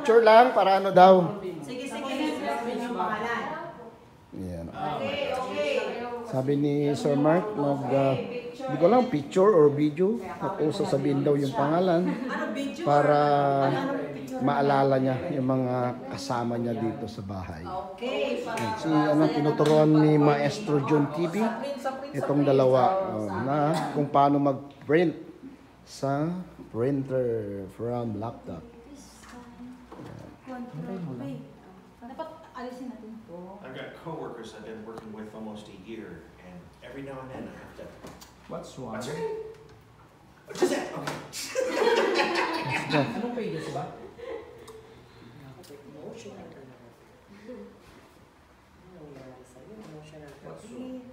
Picture lang para ano daw. Sige, sige. Yung pangalan. Yan. Okay, okay. Sabi ni Sir Mark, hindi ko lang picture or video. Tapos sasabihin daw yung pangalan Ano, video? para maalala niya yung mga kasama niya dito sa bahay. Okay. Si tinuturuan ni Maestro John TV itong dalawa na kung paano mag-print sa printer from laptop. Dapat alisin natin to. I've got coworkers I've been working with almost a year, and every now and then I have to. What's one? What's your name? Gisette. Okay. Anong pages ba?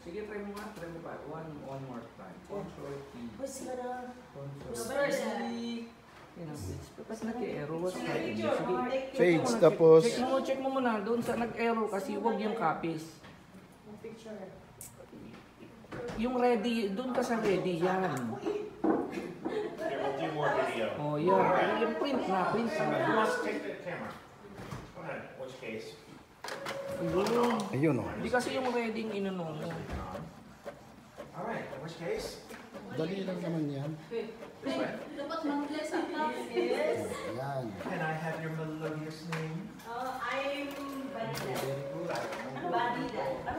Sige, try mo nga. Try mo pa. One more time. Control T. Control C. Tapos nag-error. Fades, tapos Check mo muna. Doon sa nag-error kasi huwag yung copies. Yung ready, doon ka sa ready yan. Here, we'll do more video. Oh, yeah. Yung print na. Who wants to take the camera? Go ahead. Which case? ayun oh. Hindi kasi yung ready yung inano mo. All right. In which case? Dali lang naman yan. This way. Dapat manggla sa top. Yan. Can I have your melodious name? I'm Badida.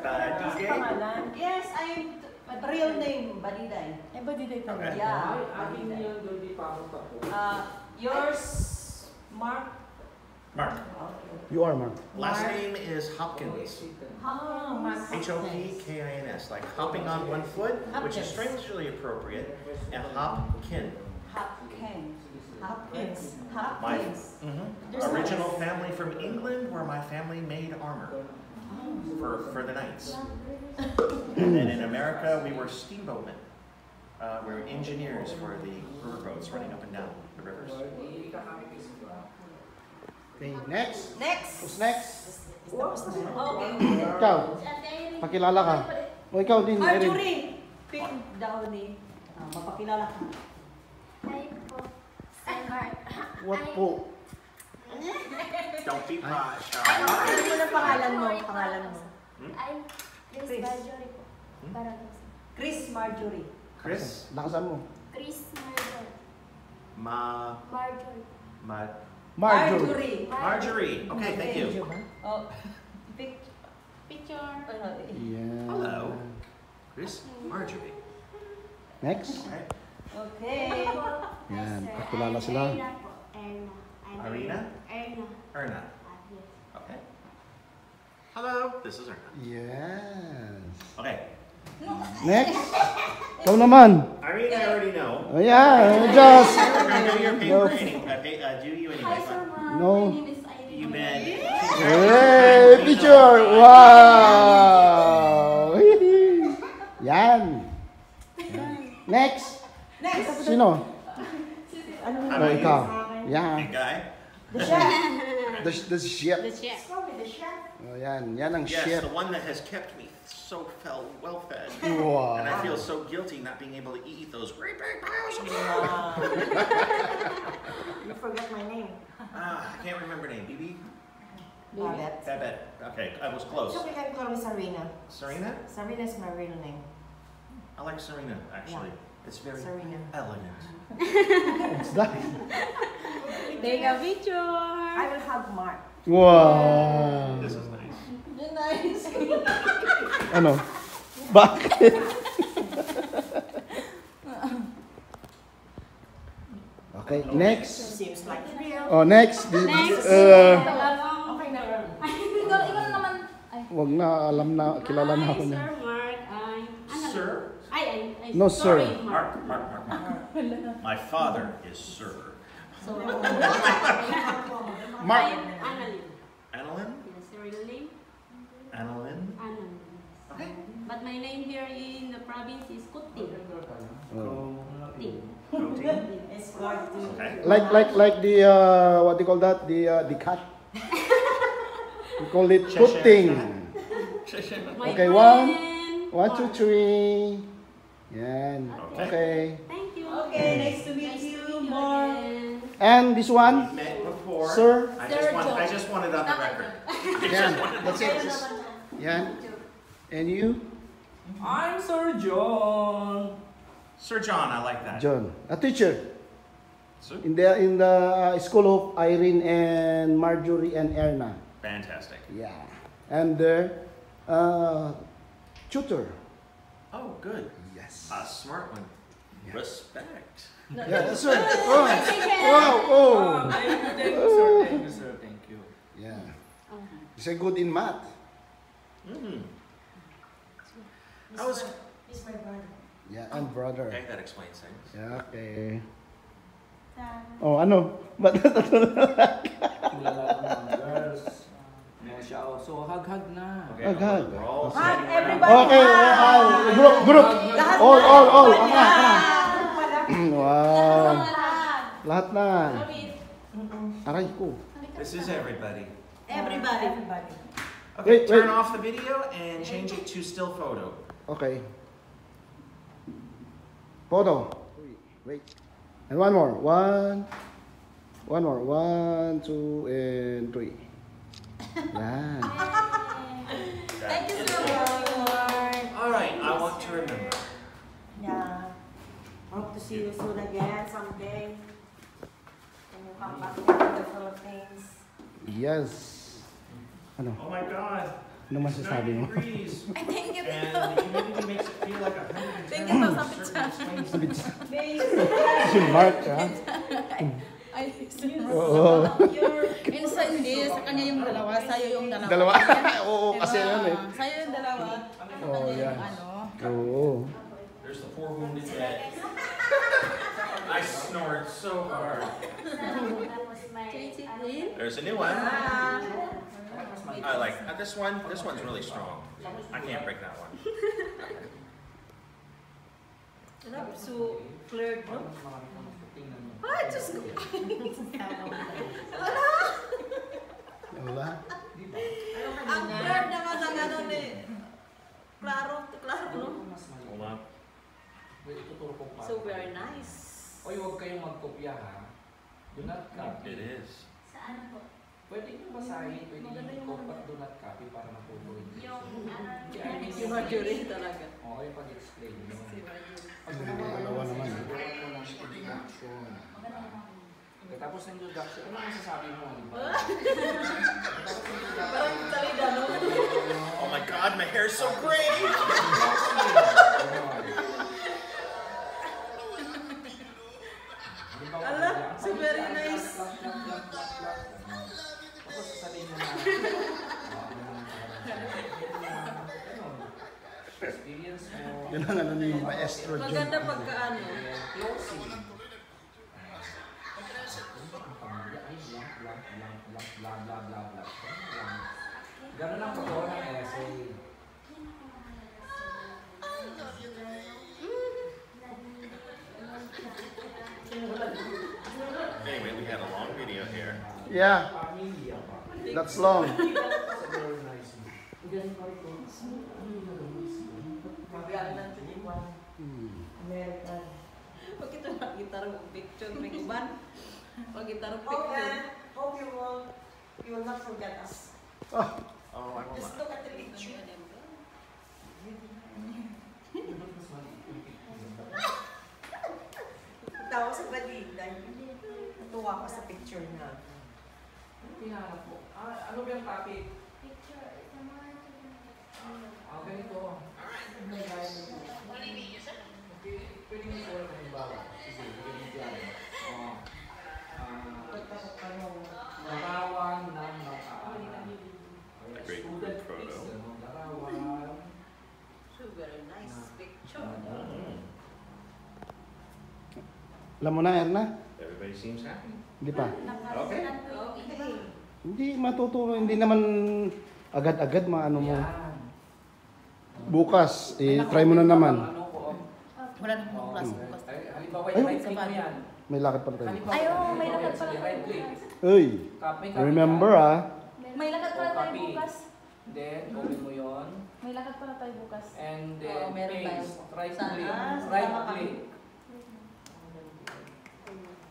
Badida. Yes, I'm real name, Badiday. Eh, ba di tayo? Okay. Yeah, Akin Badiday. yung doon di pa ako tapos. Yours, Mark? Mark. You are Mark. Last name is Hopkins. Mark. Hopkins, like hopping on one foot, which is strangely appropriate, and Hopkin. Hopkins. Hopkins. My Hopkins. original family from England, where my family made armor for the knights. And then in America, we were steamboatmen. We were engineers for the riverboats running up and down the rivers. Okay, next. Next. Who's next? Okay. Ikaw, pakilala ka. O ikaw din, Erin. Marjorie. Pick daw ni. Mapakilala ka. Hi po. Sir Mark. What po? Don't be shy. Ano mo na pangalan mo? Pangalan mo. I'm Chris Chris. Marjorie po. Parang Chris Marjorie. Chris? Lakasan mo. Chris Marjorie. Marjorie. Marjorie. Marjorie. Okay, thank you. Oh, pick. Picture. Yan. Hello. Chris Marjorie. Next. Alright. Okay. Yan, pakilala sila. Erna po. Erna. Arena? Erna. Erna. Yes. Okay. Hello. This is Erna. Yes. Okay. Next. Ikaw naman. Irene, I already know. Oh yeah, just. We're gonna do your No. paper anyway. Do you anyway? Hi, Sir Mark. No. My name is Irene. You been. Hey, picture. Wow. Yan. Next. Next. Sino? Ano How Oh, about ikaw. you? Yan. Big guy. The chef. The ship. The chef. Probably the chef. Oh, yan. Yan ang Yes, ship. the one that has kept me so well fed. Wow. And I feel so guilty not being able to eat those great big piles of You forgot my name. I can't remember name. Bibi? Babette. Babette. Okay, I was close. So we can call me Sarina. Serena? Sarina is my real name. I like Serena, actually. It's very Serena. elegant. What's that? Take a picture. I will have Mark. Wow. This is nice. Nice. Ano? Bakit? Okay, next. Seems like real. Oh, next. Next. Okay na. Ikaw naman. Ay. Wag na, alam na, kilala na ako niya. Sir Mark. Sir? Ay. No, sir. Sorry, Mark. Mark. My father is Sir. So, Mark. I'm Annalyn. Annalyn? Yes, the real name? Annalyn? Annalyn. Okay. But my name here in the province is Kuting. Oh. Kuting. Protein? It's hard to. Okay. Like the what do you call that? The cat. We call it Cheshire puting. My Okay, friend, 1, 2, 3. Yan. Okay. Thank you. Okay, nice to meet you, Mark. again. And this one? Met before. before. Sir. I just wanted on the record. Yan. That's it. Yan. And you? I'm Sir John. Sir John, I like that. John. A teacher. So, In the school of Irene and Marjorie and Erna. fantastic. Yeah. And tutor. Oh, good. Yes. A smart one. Respect. Yeah, that's right. Oh. Wow. Oh. Thank you, sir. Thank you, sir. Thank you. Yeah. He's a good in math. Mm. I was. He's my brother. Yeah, and brother. Okay, that explains things. Yeah, okay. Oh, ano? Ba't Kilala ko mga girls. Mga shout. So, hug-hug na. Okay, Hug. we're all Hug, sitting here. everybody. Okay, group. Lahat All. na. Wow. Lahat na. Aray ko. This is everybody. Everybody. Okay, Wait. turn off the video and change it to still photo. Okay. Photo. Wait. And one more. One more. 1, 2, and 3. Yan. Thank you so much. All right, I want to remember. Yeah. Hope to see you soon again someday. When you come back to the Philippines. Yes. Ano? Oh my God. Ano 90 masasabi mo? degrees. Thank you. And the humidity makes it feel like 110. Thank you so much. Certain explains Si Mark, ha? Ay, Oo. Minsan hindi, sa kanya yung dalawa, sa'yo yung dalawa. Dalawa? Oo, kasi yun eh. Sa'yo yung dalawa. Oh, yeah. Ano? Oo. There's the poor wounded vet. I snored so hard. There's a new one. I like this one. This one's really strong. I can't break that one. So, cleared, no? Ah, Diyos ko. Wala? Ang cleared naman ng ano ni. Klaro, no? Hold on. Wait, ituturo ko pa. So very nice. Oy, huwag kayong magkopya ha. Do not copy. It is. Pwede nyo basahin, pwede nyo i-copy at do not copy para matutuloy. Si Marjorie talaga. Oo, yung pag-explain nyo. Pag Dalawa naman. siguro ko ng introduction. Tapos ng introduction, ano masasabi mo? Di ba? Tapos ng introduction. Parang salida, no? Oh my God, my hair's so gray. Ala, so very nice. Tapos sasabihin mo na, experience mo. Yun ang ano ni Maestro John. Maganda pagka ano. Closing. Ganun ang paggawa ng essay. Anyway, we had a long video here. Yeah, Pamilya pa. that's long. Very nice. Maganda ng tulipan. American. Pag ito nakita rin ang picture, may uban. Pag ito rin picture. Hope you will not forget us. Oh, I will Just not. look at the picture. Tawa sa balik dahil natuwa ko sa picture na. Tinahanap mo. Ano ba yung topic? Ganito. Pwede mo sa wala halimbawa. Sige, bigyan mo dyan. Larawan ng mag-aaral. Great Student photo. pics, ano? Larawan. So very nice picture. Alam mo na, Erna? Everybody seems happy. Hindi pa. Okay. Okay. Hindi matutunan, hindi naman agad-agad maano mo. Yan. Bukas, try mo na naman. Ano ko? Wala na akong klase bukas. Halimbawa, Ay. right click mo yan. May lakad pa tayo. Halimbawa, Ay, oo, may halimbawa, lakad sige, pala tayo. right click. Uy, Copy, remember ah. May lakad pala tayo Copy. bukas. Then, gawin mo yon. May lakad pala tayo bukas. And Oo, then, meron tayo. paste. Right Sana, click. sama Right kami. click.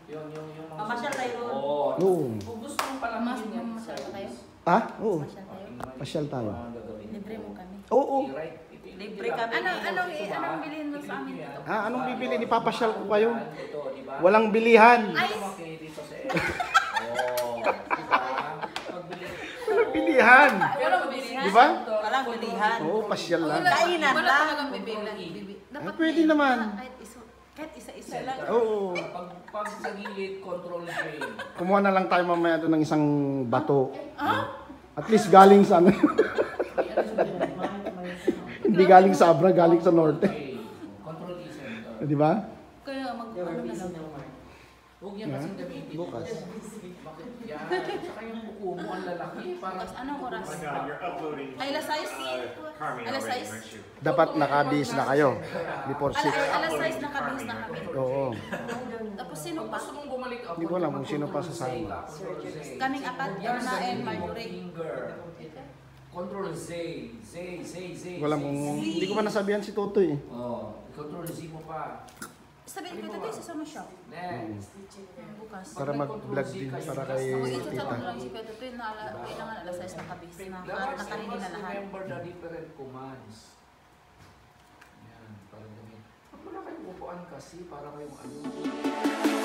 Yung mga Mamasyal tayo doon. Oo. No. Kung gusto Masyal ba tayo? Ah? Oo. Masyal tayo? Pasyal tayo. Libre mo kami. Oo. Libre kami. Anong bilhin mo sa amin dito? Ah, anong bibili? Ipapasyal ko kayo. Walang bilihan. Ay! Walang bilihan. Walang bilihan. Di ba? Walang bilihan. Oo, pasyal lang. Kainan Wala lang. talagang bibilan. Dapat pwede naman. Kahit isa-isa lang. Oo. Pag sa gilid, control drain. Kumuha na lang tayo mamaya doon ng isang bato. At least galing sa ano. Hindi galing sa Abra, galing sa Norte. Okay. Control center. Di ba? Kaya ano na lang. Huwag niya kasing gamitin. Bukas. Bakit yan? Saka yung kuko mo ang lalaki. Bukas, anong oras? Oh my God, you're uploading Ay, alas 6? Carmi Alas already, 6? aren't you? Dapat nakabihis na kayo. Before 6. Alas 6 nakabihis na kami. Oo. Tapos sino pa? Gusto mong bumalik ako. Hindi ko alam kung sino pa sasama. Kaming apat, Erna and Marjorie. Control Z. Z. Walang kung... Hindi ko pa nasabihan si Totoy. Oh, control Z mo pa. Sabihin ko dito, sasama siya. Next. Bukas. Para mag-vlog din. Para kay Tapos ito tita. sa lang si Pedro Twin na kailangan alas 6 nakabihis na. Nakarinig na lahat. Remember the different commands. Yan, parang ganyan. Pag wala kayong upuan kasi, para kayong ano.